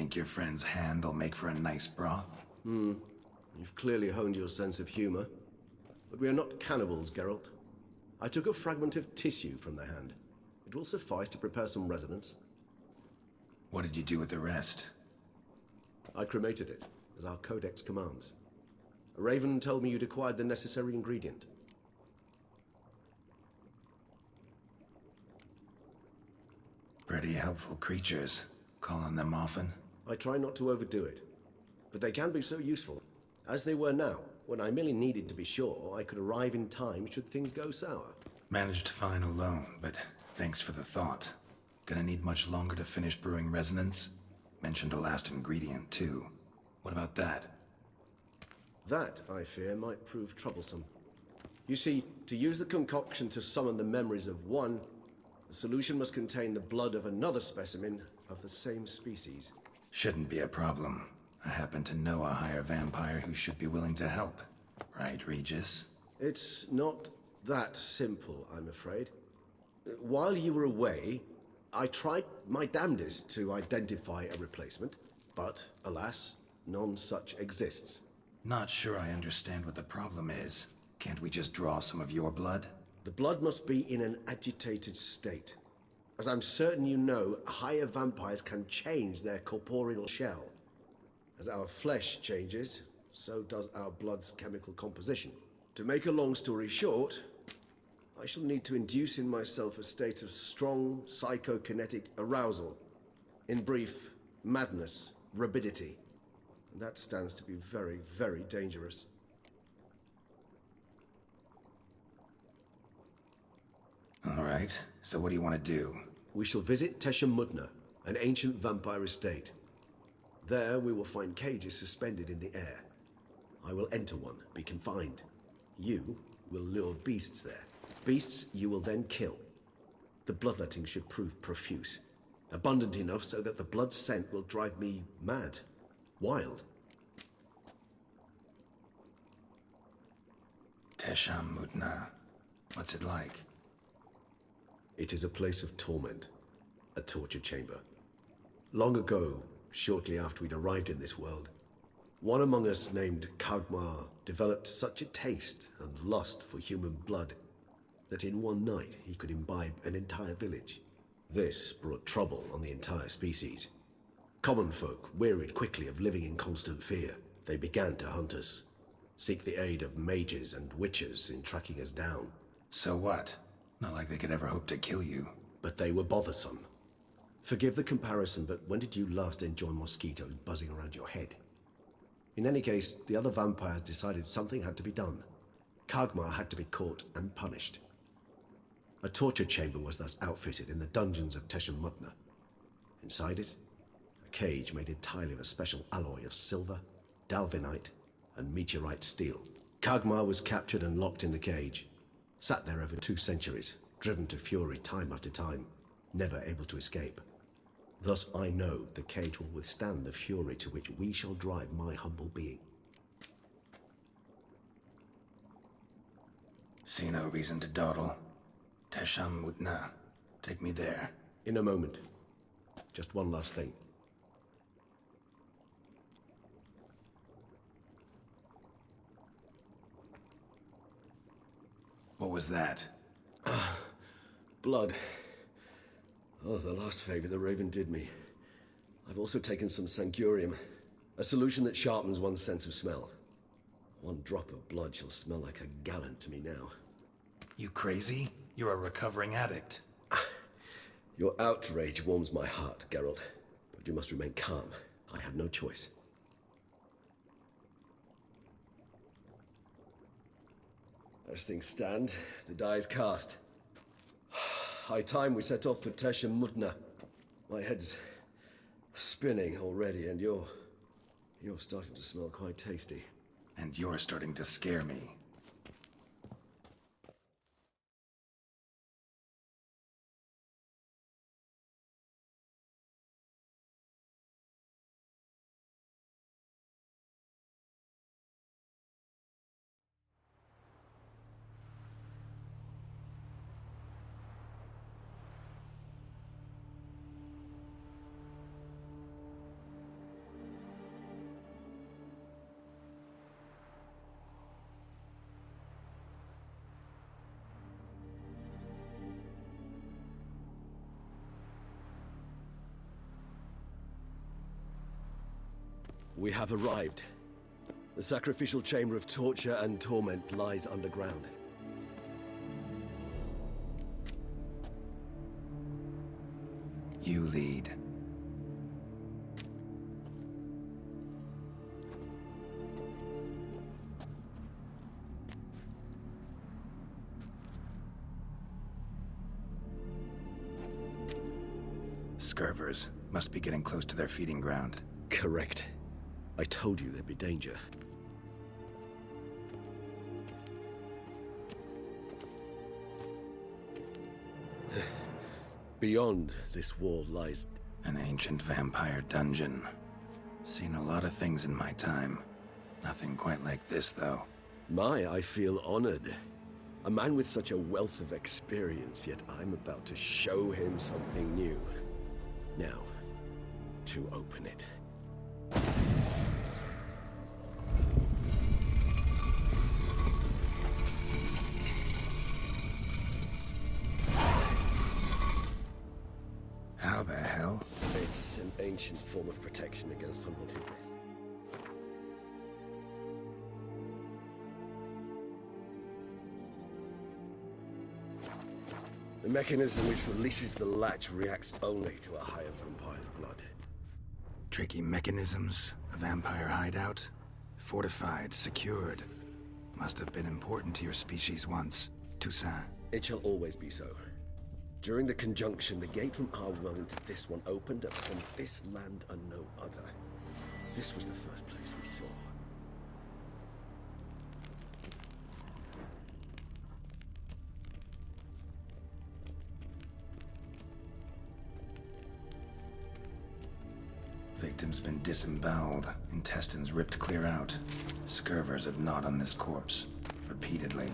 Think your friend's hand will make for a nice broth? You've clearly honed your sense of humor. But we are not cannibals, Geralt. I took a fragment of tissue from the hand. It will suffice to prepare some resonance. What did you do with the rest? I cremated it, as our codex commands. A raven told me you'd acquired the necessary ingredient. Pretty helpful creatures. Call on them often? I try not to overdo it, but they can be so useful. As they were now, when I merely needed to be sure I could arrive in time should things go sour. Managed fine alone, but thanks for the thought. Gonna need much longer to finish brewing resonance? Mentioned a last ingredient, too. What about that? That, I fear, might prove troublesome. You see, to use the concoction to summon the memories of one, the solution must contain the blood of another specimen of the same species. Shouldn't be a problem. I happen to know a higher vampire who should be willing to help. Right, Regis? It's not that simple, I'm afraid. While you were away, I tried my damnedest to identify a replacement, but alas, none such exists. Not sure I understand what the problem is. Can't we just draw some of your blood? The blood must be in an agitated state. As I'm certain you know, higher vampires can change their corporeal shell. As our flesh changes, so does our blood's chemical composition. To make a long story short, I shall need to induce in myself a state of strong psychokinetic arousal. In brief, madness, rabidity. And that stands to be very, very dangerous. All right, so what do you want to do? We shall visit Tesha Mudna, an ancient vampire estate. There we will find cages suspended in the air. I will enter one, be confined. You will lure beasts there. Beasts you will then kill. The bloodletting should prove profuse. Abundant enough so that the blood scent will drive me mad. Wild. Tesham Mutna. What's it like? It is a place of torment. A torture chamber. Long ago, shortly after we'd arrived in this world, one among us named Kagmar developed such a taste and lust for human blood that in one night he could imbibe an entire village. This brought trouble on the entire species. Common folk wearied quickly of living in constant fear. They began to hunt us, seek the aid of mages and witches in tracking us down. So what? Not like they could ever hope to kill you. But they were bothersome. Forgive the comparison, but when did you last enjoy mosquitoes buzzing around your head? In any case, the other vampires decided something had to be done. Kagmar had to be caught and punished. A torture chamber was thus outfitted in the dungeons of Teshem Mutna. Inside it, a cage made entirely of a special alloy of silver, dalvinite, and meteorite steel. Kagmar was captured and locked in the cage. Sat there over 2 centuries, driven to fury time after time, never able to escape. Thus I know the cage will withstand the fury to which we shall drive my humble being. See no reason to dawdle. Tesham Mutna. Take me there. In a moment. Just one last thing. What was that? Blood. Oh, the last favor the Raven did me. I've also taken some Sangurium, a solution that sharpens one's sense of smell. One drop of blood shall smell like a gallon to me now. You crazy? You're a recovering addict. Your outrage warms my heart, Geralt. But you must remain calm. I have no choice. As things stand, the die is cast. High time we set off for Teshem Mutna. My head's spinning already, and you're starting to smell quite tasty. And you're starting to scare me. We have arrived. The sacrificial chamber of torture and torment lies underground. You lead. Scurvers must be getting close to their feeding ground. Correct. I told you there'd be danger. Beyond this wall lies... An ancient vampire dungeon. Seen a lot of things in my time. Nothing quite like this, though. I feel honored. A man with such a wealth of experience, yet I'm about to show him something new. Now, to open it. How the hell? It's an ancient form of protection against unwantedness. The mechanism which releases the latch reacts only to a higher vampire's blood. Tricky mechanisms, a vampire hideout. Fortified, secured. Must have been important to your species once, Toussaint. It shall always be so. During the conjunction, the gate from our world into this one opened upon this land and no other. This was the first place we saw. Victim's been disemboweled, intestines ripped clear out. Scurvers have gnawed on this corpse, repeatedly.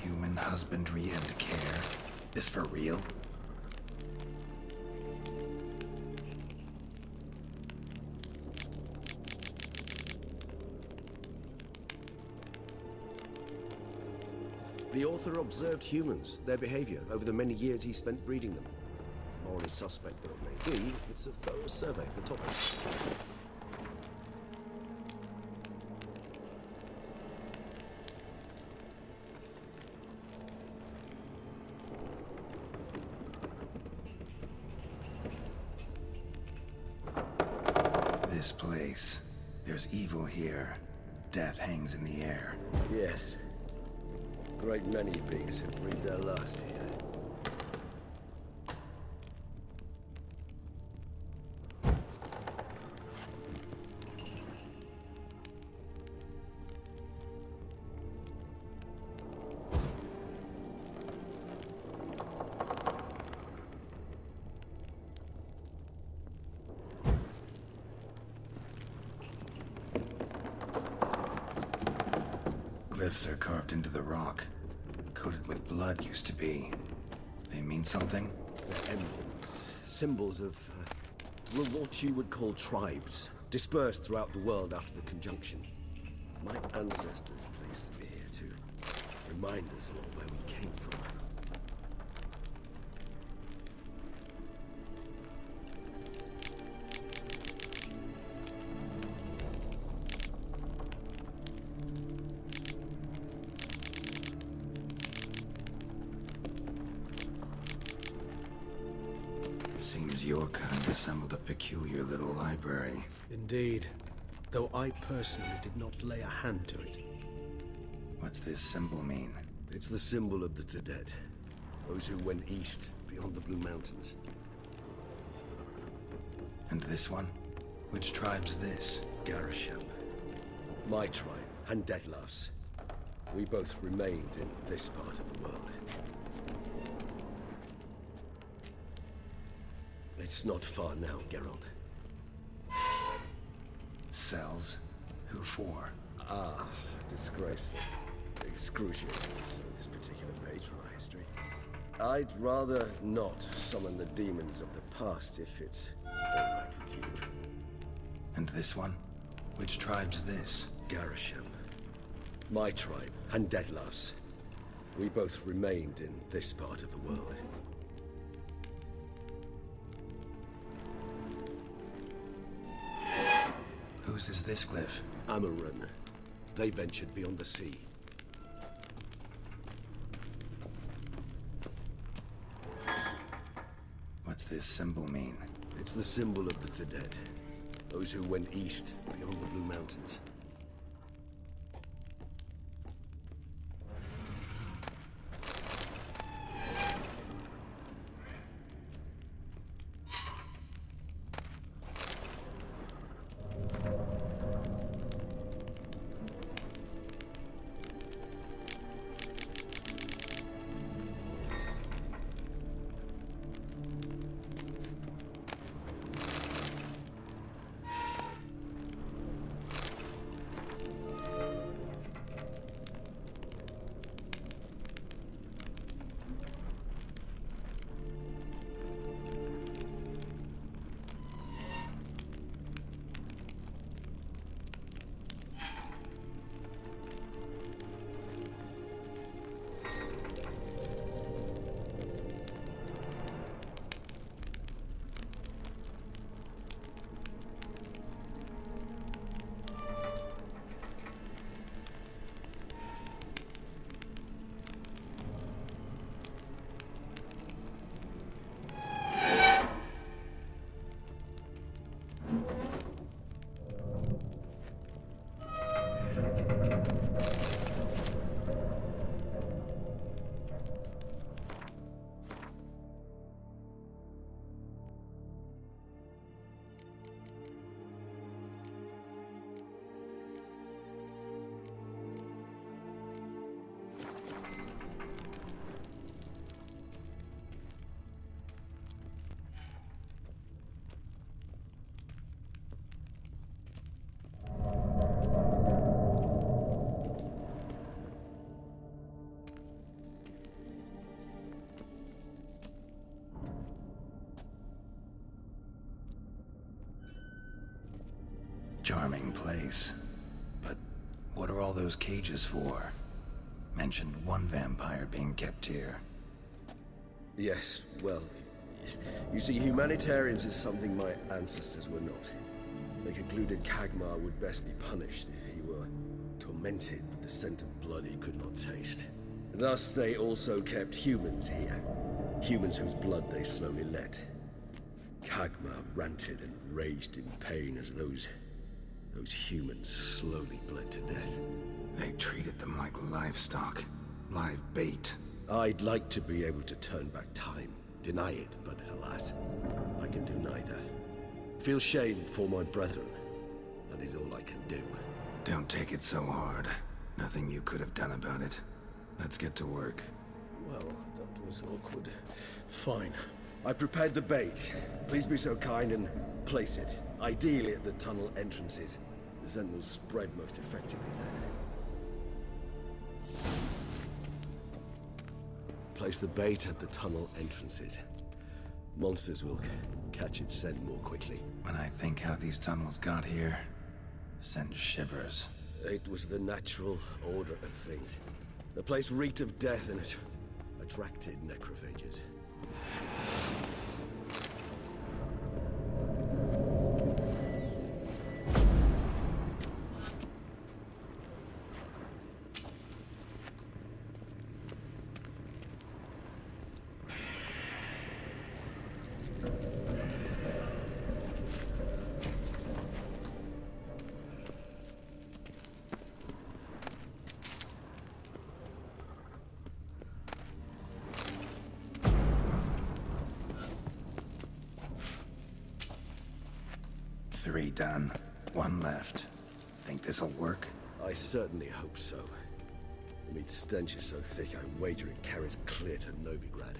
Human husbandry and care? This for real? The author observed humans, their behavior, over the many years he spent breeding them. Morally suspect though it may be, it's a thorough survey of the topic. This place. There's evil here. Death hangs in the air. Yes. Great many beings have breathed their last here. Glyphs are carved into the rock. Coated with blood used to be. They mean something? They're emblems, symbols of, well, what you would call tribes, dispersed throughout the world after the conjunction. My ancestors placed them here to remind us all where we came from. Seems your kind assembled a peculiar little library. Indeed. Though I personally did not lay a hand to it. What's this symbol mean? It's the symbol of the Dead, those who went east beyond the Blue Mountains. And this one? Which tribe's this? Garisham. My tribe, and Deadlough's. We both remained in this part of the world. It's not far now, Geralt. Cells? Who for? Ah, disgraceful. Excruciating, so this particular page from our history. I'd rather not summon the demons of the past if it's alright with you. And this one? Which tribe's this? Garisham. My tribe, and Deadlough's. We both remained in this part of the world. Whose is this glyph? Amaran. They ventured beyond the sea. What's this symbol mean? It's the symbol of the Dead. Those who went east, beyond the Blue Mountains. Charming place. But what are all those cages for? Mentioned one vampire being kept here. Yes, well, you see, humanitarians is something my ancestors were not. They concluded Kagmar would best be punished if he were tormented with the scent of blood he could not taste. Thus, they also kept humans here. Humans whose blood they slowly let. Kagmar ranted and raged in pain as those humans slowly bled to death. They treated them like livestock. Live bait. I'd like to be able to turn back time. Deny it, but alas, I can do neither. Feel shame for my brethren. That is all I can do. Don't take it so hard. Nothing you could have done about it. Let's get to work. Well, that was awkward. Fine. I prepared the bait. Please be so kind and place it. Ideally at the tunnel entrances. The scent will spread most effectively then. Place the bait at the tunnel entrances. Monsters will catch its scent more quickly. When I think how these tunnels got here, send shivers. It was the natural order of things. The place reeked of death and it attracted necrophages. Three done. One left. Think this'll work? I certainly hope so. The meat stench is so thick, I wager it carries clear to Novigrad.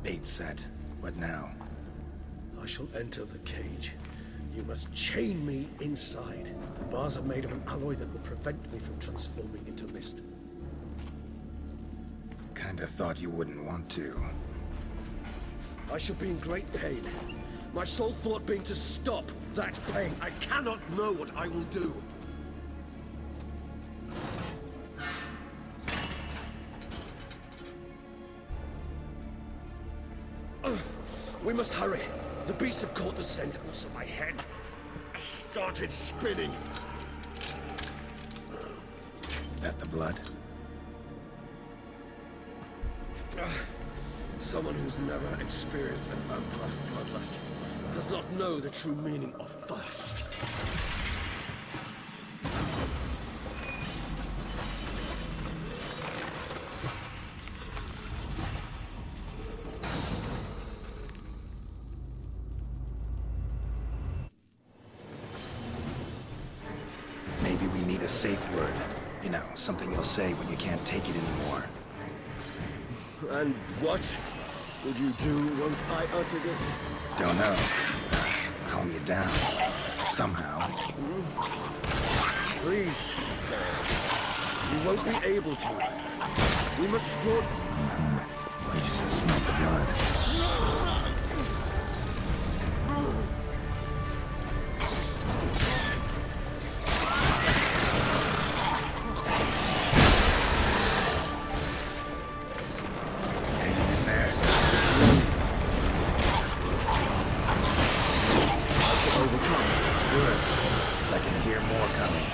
Bait set. What now? I shall enter the cage. You must chain me inside. The bars are made of an alloy that will prevent me from transforming into mist. Kinda thought you wouldn't want to. I shall be in great pain. My sole thought being to stop that pain. I cannot know what I will do. We must hurry. The beasts have caught the scent. Also, my head started spinning. That the blood? Someone who's never experienced a vampire's bloodlust does not know the true meaning of thirst. Maybe we need a safe word. You know, something you'll say when you can't take it anymore. And what would you do once I uttered it? Don't know. Calm you down. Somehow. Please. You won't be able to. We must forge... I just smell the blood. Hanging in there. Overcome. Good. 'Cause I can hear more coming.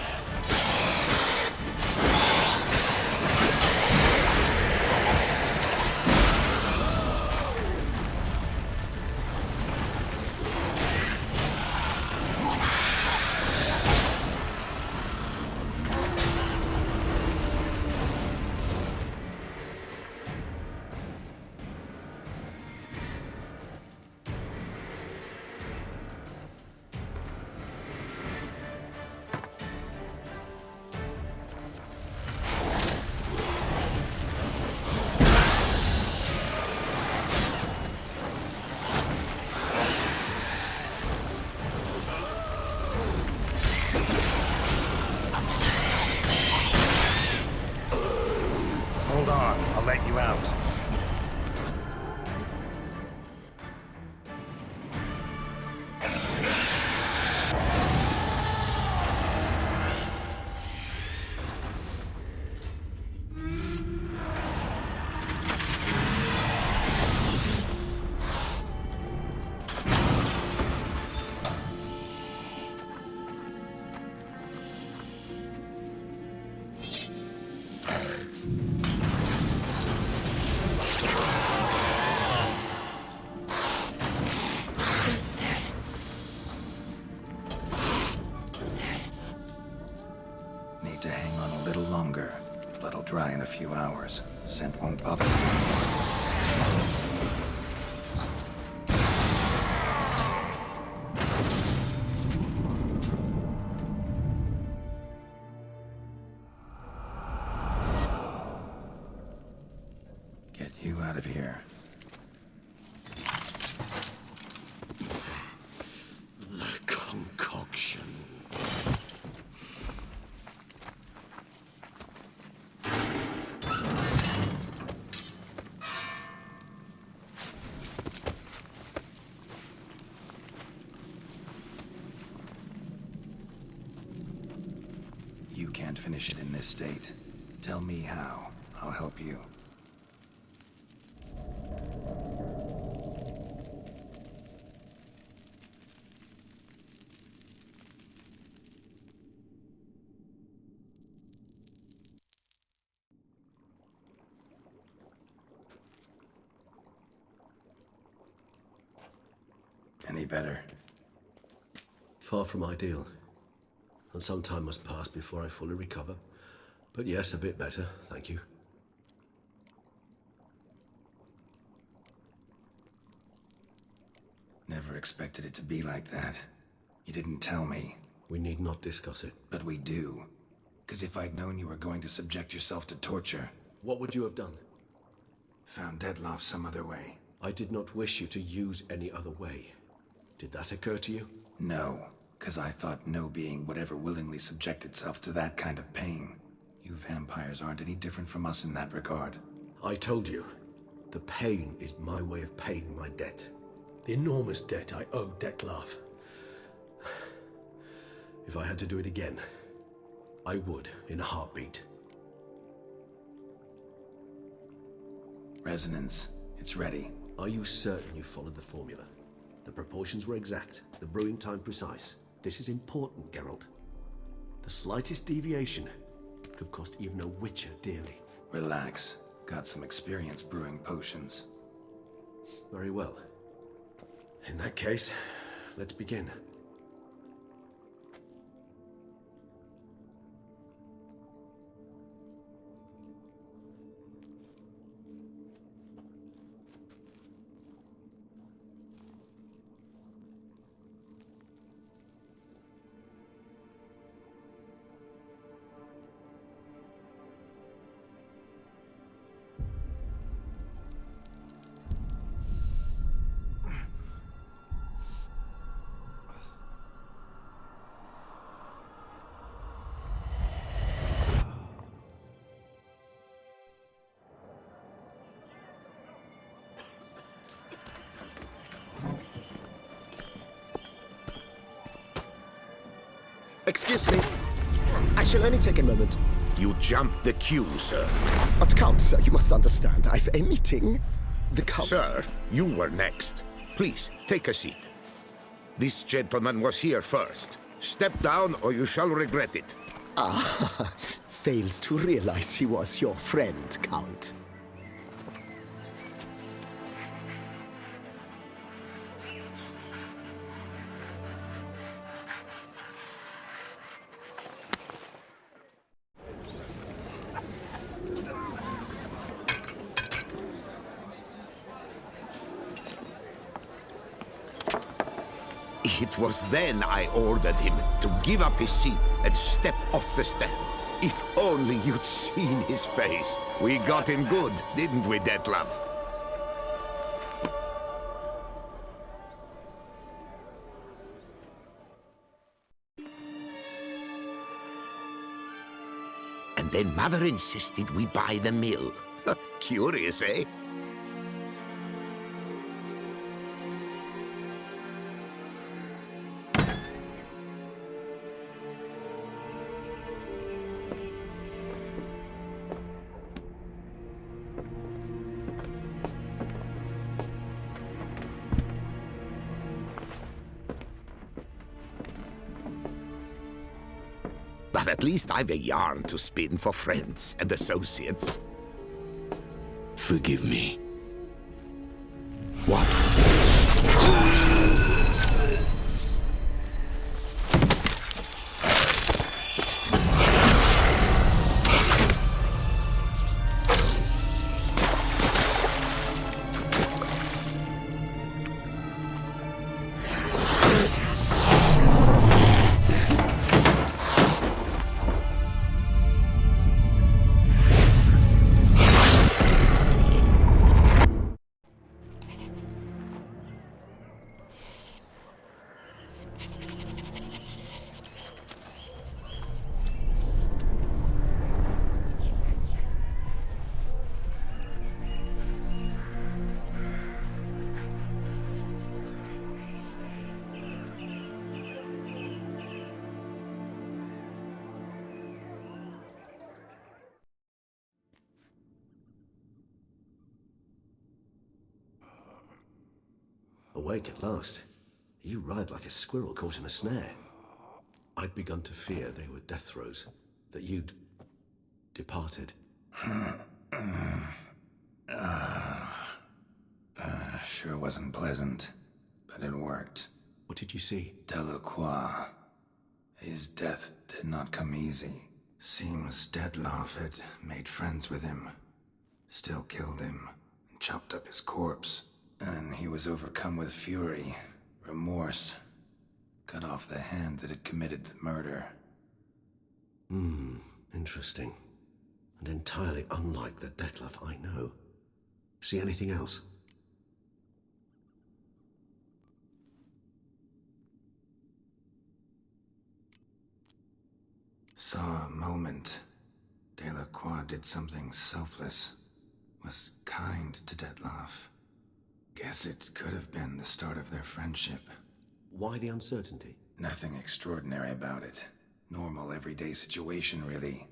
Hold on, I'll let you out. Need to hang on a little longer. Blood'll dry in a few hours. Scent won't bother me anymore. Get you out of here. The concoction. You can't finish it in this state. Tell me how. I'll help you. Any better? Far from ideal. And some time must pass before I fully recover. But yes, a bit better, thank you. Never expected it to be like that. You didn't tell me. We need not discuss it. But we do. 'Cause if I'd known you were going to subject yourself to torture, What would you have done? found Deadloff some other way. I did not wish you to use any other way. Did that occur to you? No, 'cause I thought no being would ever willingly subject itself to that kind of pain. You vampires aren't any different from us in that regard. I told you, the pain is my way of paying my debt. The enormous debt I owe Dettlaff. If I had to do it again, I would in a heartbeat. Resonance, it's ready. Are you certain you followed the formula? The proportions were exact, the brewing time precise. This is important, Geralt. The slightest deviation could cost even a witcher dearly. Relax. Got some experience brewing potions. Very well. In that case, let's begin. Excuse me. I shall only take a moment. You jumped the queue, sir. But Count, sir, you must understand. I've a meeting. The Count... Sir, you were next. Please, take a seat. This gentleman was here first. Step down or you shall regret it. Ah, fails to realize he was your friend, Count. It was then I ordered him to give up his seat and step off the stand. If only you'd seen his face. We got him good, didn't we, Detlef? And then Mother insisted we buy the mill. Curious, eh? But at least I've a yarn to spin for friends and associates. Forgive me. What? Awake at last. You ride like a squirrel caught in a snare. I'd begun to fear they were death throes, that you'd departed. Sure wasn't pleasant, but it worked. What did you see? Delacroix. His death did not come easy. Seems Detlef had made friends with him. Still killed him, and chopped up his corpse. And he was overcome with fury, remorse. Cut off the hand that had committed the murder. Interesting. And entirely unlike the Detlef I know. See anything else? Saw a moment. Delacroix did something selfless. Was kind to Detlef. Guess it could have been the start of their friendship. Why the uncertainty? Nothing extraordinary about it. Normal, everyday situation, really.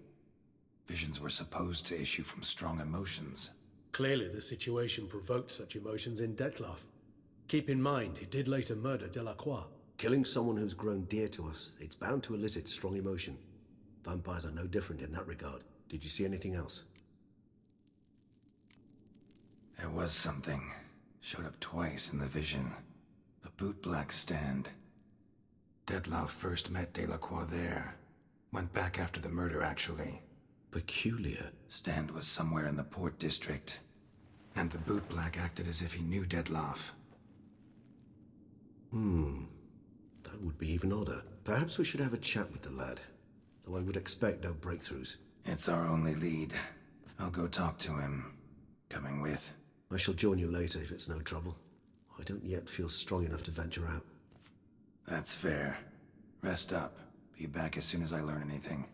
Visions were supposed to issue from strong emotions. Clearly, the situation provoked such emotions in Dettlaff. Keep in mind, he did later murder Delacroix. Killing someone who's grown dear to us, it's bound to elicit strong emotion. Vampires are no different in that regard. Did you see anything else? There was something. Showed up twice in the vision. A bootblack stand. Dettlaff first met Delacroix there. Went back after the murder, actually. Peculiar. Stand was somewhere in the Port District. And the bootblack acted as if he knew Dettlaff. That would be even odder. Perhaps we should have a chat with the lad. Though I would expect no breakthroughs. It's our only lead. I'll go talk to him. Coming with? I shall join you later if it's no trouble. I don't yet feel strong enough to venture out. That's fair. Rest up. Be back as soon as I learn anything.